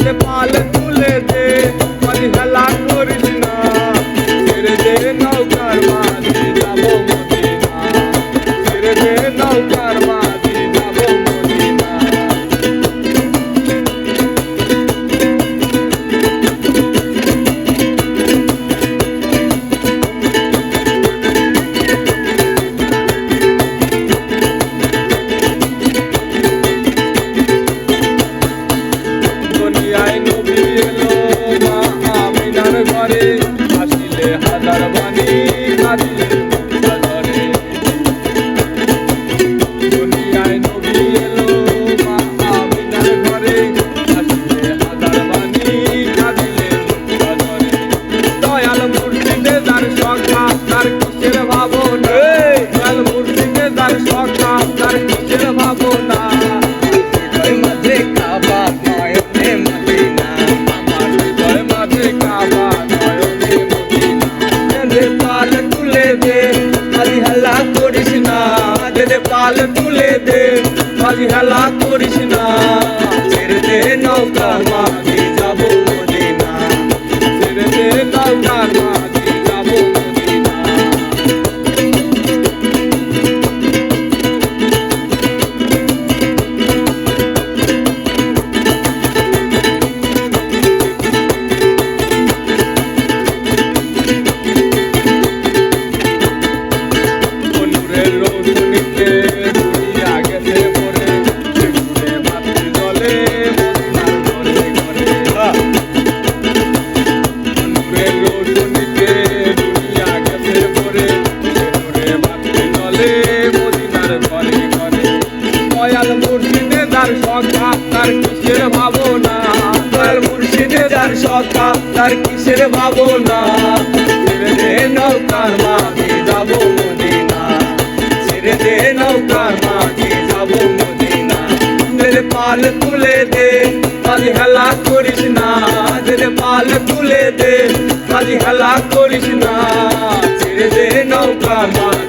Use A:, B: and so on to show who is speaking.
A: ছেড়ে পাল তুলে দে মাঝি হেলা করিস না ছেড়ে দে নৌকার মাঝি যাবো মদিনা ছেড়ে দে নৌকার মাঝি যাবো মদিনা দুনিয়ায় নবী এলো মা আমিনার ঘরে আসিলে হাজার বাণী কাঁদিলে মুক্তা ঝরে দুনিয়ায় নবী এলো মা আমিনার ঘরে আসিলে হাজার বাণী কাঁদিলে মুক্তা ঝরে দয়াল মুর্শিদে যার সখা তার কিসের ভাবনা দয়াল মুর্শিদে যার সখা তার কিসের ভাবনা মাঝে কাবা নয়নে মদিনা আমার হৃদয় মাঝে কাবা নয়নে মদিনা দে পাল তুলে দে মাঝি হেলা করিস না দে পাল তুলে দে মাঝি হেলা করিস না ছেড়ে দে নৌকার মাঝি যাবো মদিনা ছেড়ে দে নৌকার মাঝি যাবো মদিনা নূরের রৌশনীতে দুনিয়া গেছে পরে নূরে বাতি জ্বলে মদিনার ঘরে ঘরে নূরের রৌশনীতে দুনিয়া গেছে পরে নূরে বাতি জ্বলে মদিনার ঘরে ঘরে দয়াল মুর্শিদে যার সখা তার কিসের ভাবনা দয়াল মুর্শিদে যার সখা তার কিসের ভাবনা ছেড়ে দে নৌকার মাঝি যাবো মদিনা ছেড়ে দে নৌকার মাঝি যাবো মদিনা দে পাল তুলে দে মাঝি হেলা করিস না দে পাল তুলে দে মাঝি হেলা করিস না ছেড়ে দে নৌকার মাঝি